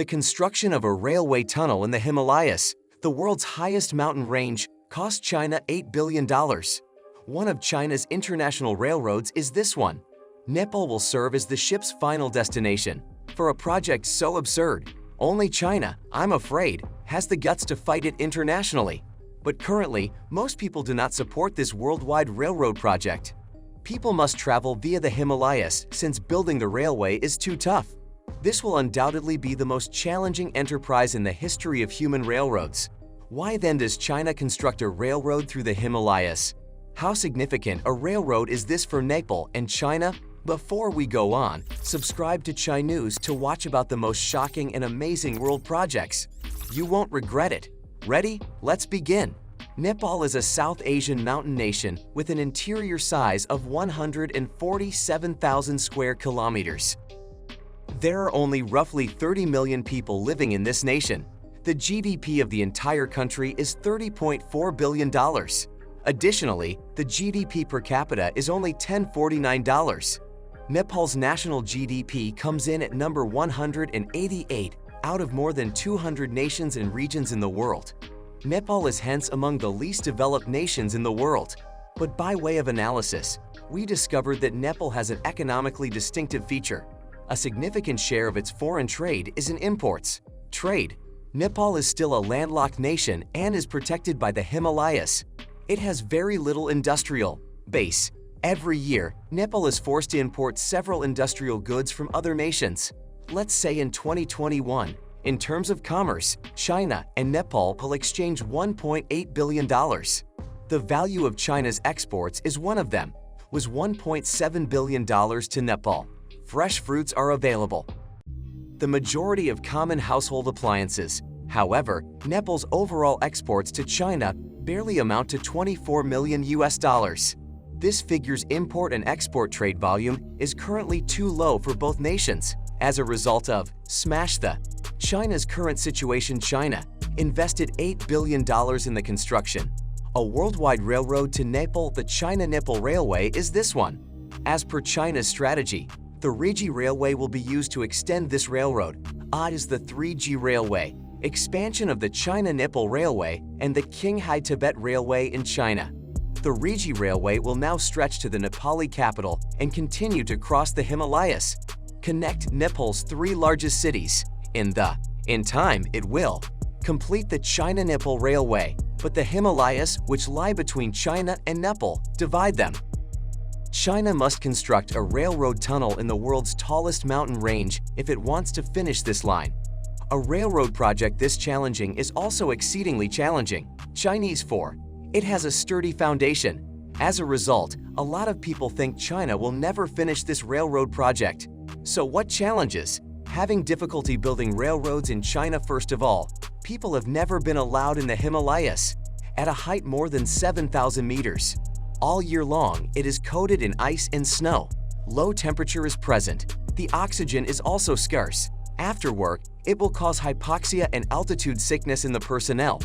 The construction of a railway tunnel in the Himalayas, the world's highest mountain range, cost China $8 billion. One of China's international railroads is this one. Nepal will serve as the ship's final destination. For a project so absurd, only China, I'm afraid, has the guts to fight it internationally. But currently, most people do not support this worldwide railroad project. People must travel via the Himalayas since building the railway is too tough. This will undoubtedly be the most challenging enterprise in the history of human railroads. Why then does China construct a railroad through the Himalayas? How significant a railroad is this for Nepal and China? Before we go on, subscribe to Chi News to watch about the most shocking and amazing world projects. You won't regret it. Ready? Let's begin. Nepal is a South Asian mountain nation with an interior size of 147,000 square kilometers. There are only roughly 30 million people living in this nation. The GDP of the entire country is $30.4 billion. Additionally, the GDP per capita is only $10.49. Nepal's national GDP comes in at number 188 out of more than 200 nations and regions in the world. Nepal is hence among the least developed nations in the world. But by way of analysis, we discovered that Nepal has an economically distinctive feature. A significant share of its foreign trade is in imports. Trade. Nepal is still a landlocked nation and is protected by the Himalayas. It has very little industrial base. Every year, Nepal is forced to import several industrial goods from other nations. Let's say in 2021, in terms of commerce, China and Nepal will exchange $1.8 billion. The value of China's exports is one of them, was $1.7 billion to Nepal. Fresh fruits are available. The majority of common household appliances. However, Nepal's overall exports to China barely amount to $24 million. This figure's import and export trade volume is currently too low for both nations. As a result of China's current situation, China invested $8 billion in the construction. A worldwide railroad to Nepal, the China-Nepal Railway, is this one. As per China's strategy, the Riji Railway will be used to extend this railroad, as the 3G Railway, expansion of the China-Nepal Railway, and the Qinghai-Tibet Railway in China. The Riji Railway will now stretch to the Nepali capital and continue to cross the Himalayas. Connect Nepal's three largest cities. In time, it will complete the China-Nepal Railway, but the Himalayas, which lie between China and Nepal, divide them. China must construct a railroad tunnel in the world's tallest mountain range if it wants to finish this line. A railroad project this challenging is also exceedingly challenging. Chinese 4. It has a sturdy foundation. As a result, a lot of people think China will never finish this railroad project. So what challenges? Having difficulty building railroads in China. First of all, people have never been allowed in the Himalayas. At a height more than 7,000 meters. All year long, it is coated in ice and snow. Low temperature is present. The oxygen is also scarce. After work, it will cause hypoxia and altitude sickness in the personnel.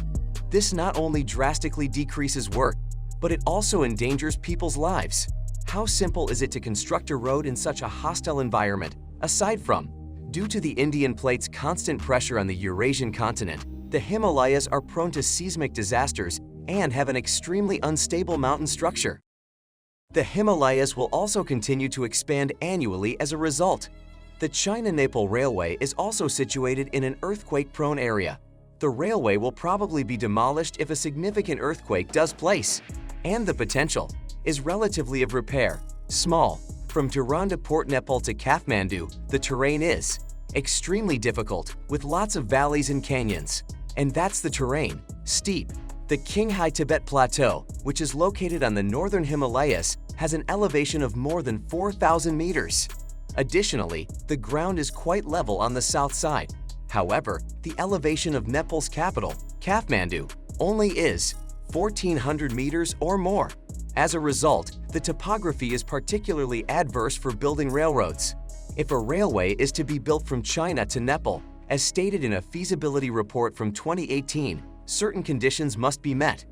This not only drastically decreases work, but it also endangers people's lives. How simple is it to construct a road in such a hostile environment? Aside from, due to the Indian plate's constant pressure on the Eurasian continent, the Himalayas are prone to seismic disasters and have an extremely unstable mountain structure. The Himalayas will also continue to expand annually as a result. The China-Nepal Railway is also situated in an earthquake-prone area. The railway will probably be demolished if a significant earthquake does place, and the potential is relatively of repair. Small. From Dhahran to Port Nepal to Kathmandu, the terrain is extremely difficult, with lots of valleys and canyons. And that's the terrain. Steep. The Qinghai-Tibet Plateau, which is located on the northern Himalayas, has an elevation of more than 4,000 meters. Additionally, the ground is quite level on the south side. However, the elevation of Nepal's capital, Kathmandu, only is 1,400 meters or more. As a result, the topography is particularly adverse for building railroads. If a railway is to be built from China to Nepal, as stated in a feasibility report from 2018, certain conditions must be met.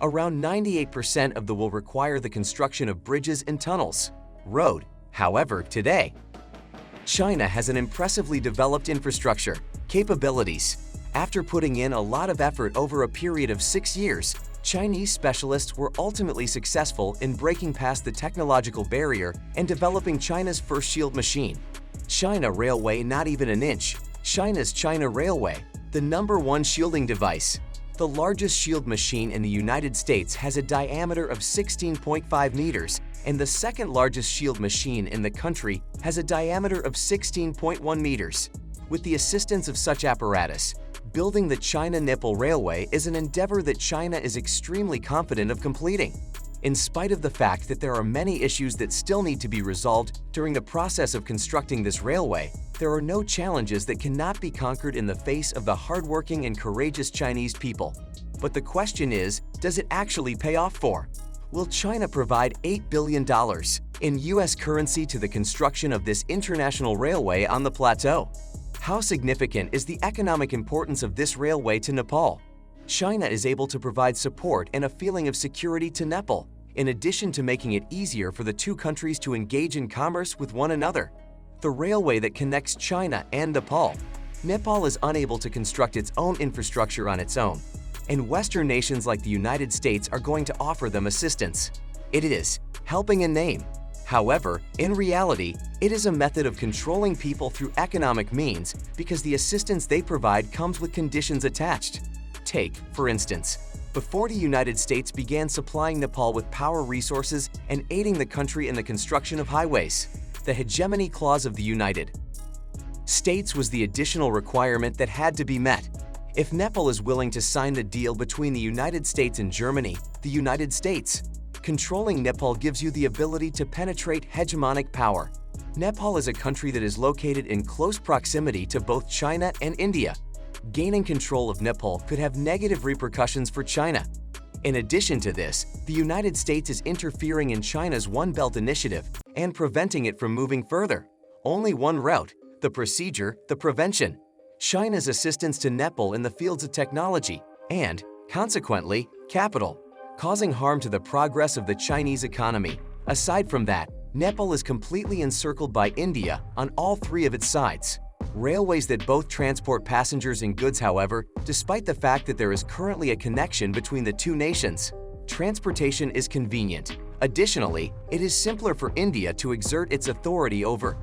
Around 98% of the will require the construction of bridges and tunnels. Road. However, today, China has an impressively developed infrastructure, capabilities. After putting in a lot of effort over a period of 6 years, Chinese specialists were ultimately successful in breaking past the technological barrier and developing China's first shield machine. China Railway Not Even an Inch. China's China Railway, the #1 shielding device. The largest shield machine in the United States has a diameter of 16.5 meters, and the second largest shield machine in the country has a diameter of 16.1 meters. With the assistance of such apparatus, building the China-Nepal Railway is an endeavor that China is extremely confident of completing. In spite of the fact that there are many issues that still need to be resolved during the process of constructing this railway, there are no challenges that cannot be conquered in the face of the hardworking and courageous Chinese people. But the question is, does it actually pay off for? Will China provide $8 billion in U.S. currency to the construction of this international railway on the plateau? How significant is the economic importance of this railway to Nepal? China is able to provide support and a feeling of security to Nepal, in addition to making it easier for the two countries to engage in commerce with one another. The railway that connects China and Nepal. Nepal is unable to construct its own infrastructure on its own, and Western nations like the United States are going to offer them assistance. It is helping in name. However, in reality, it is a method of controlling people through economic means because the assistance they provide comes with conditions attached. Take, for instance, before the United States began supplying Nepal with power resources and aiding the country in the construction of highways, the hegemony clause of the United States was the additional requirement that had to be met. If Nepal is willing to sign the deal between the United States and Germany, the United States, controlling Nepal gives you the ability to penetrate hegemonic power. Nepal is a country that is located in close proximity to both China and India. Gaining control of Nepal could have negative repercussions for China. In addition to this, the United States is interfering in China's One Belt initiative and preventing it from moving further. Only one route, the procedure, the prevention. China's assistance to Nepal in the fields of technology and, consequently, capital, causing harm to the progress of the Chinese economy. Aside from that, Nepal is completely encircled by India on all three of its sides. Railways that both transport passengers and goods, however, despite the fact that there is currently a connection between the two nations, transportation is convenient. Additionally, it is simpler for India to exert its authority over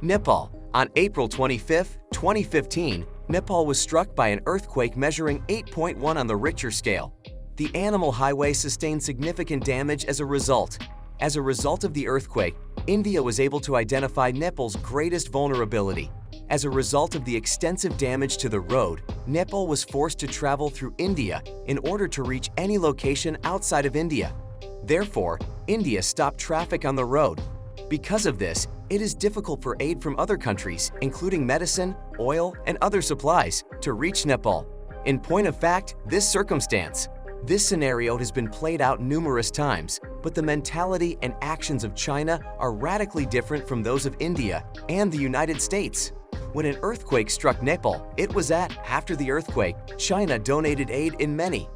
Nepal. On April 25, 2015, Nepal was struck by an earthquake measuring 8.1 on the Richter scale. The Animal Highway sustained significant damage as a result. As a result of the earthquake, India was able to identify Nepal's greatest vulnerability. As a result of the extensive damage to the road, Nepal was forced to travel through India in order to reach any location outside of India. Therefore, India stopped traffic on the road. Because of this, it is difficult for aid from other countries, including medicine, oil, and other supplies, to reach Nepal. In point of fact, this scenario has been played out numerous times, but the mentality and actions of China are radically different from those of India and the United States. When an earthquake struck Nepal, it was after the earthquake, China donated aid in many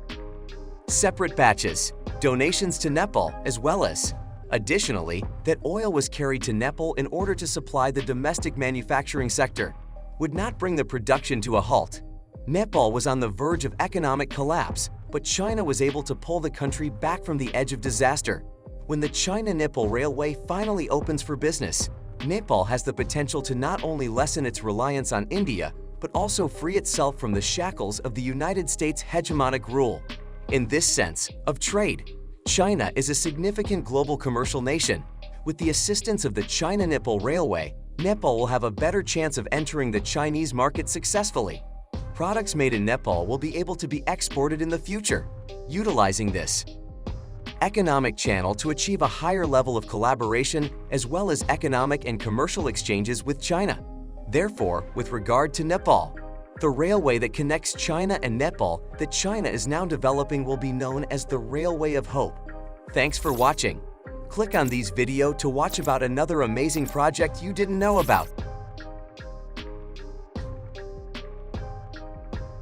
separate batches, donations to Nepal as well as. Additionally, that oil was carried to Nepal in order to supply the domestic manufacturing sector, would not bring the production to a halt. Nepal was on the verge of economic collapse, but China was able to pull the country back from the edge of disaster. When the China-Nepal Railway finally opens for business, Nepal has the potential to not only lessen its reliance on India, but also free itself from the shackles of the United States' hegemonic rule. In this sense of trade, China is a significant global commercial nation. With the assistance of the China-Nepal Railway, Nepal will have a better chance of entering the Chinese market successfully. Products made in Nepal will be able to be exported in the future, utilizing this economic channel to achieve a higher level of collaboration as well as economic and commercial exchanges with China. Therefore, with regard to Nepal, the railway that connects China and Nepal that China is now developing will be known as the Railway of Hope. Thanks for watching. Click on these video to watch about another amazing project you didn't know about.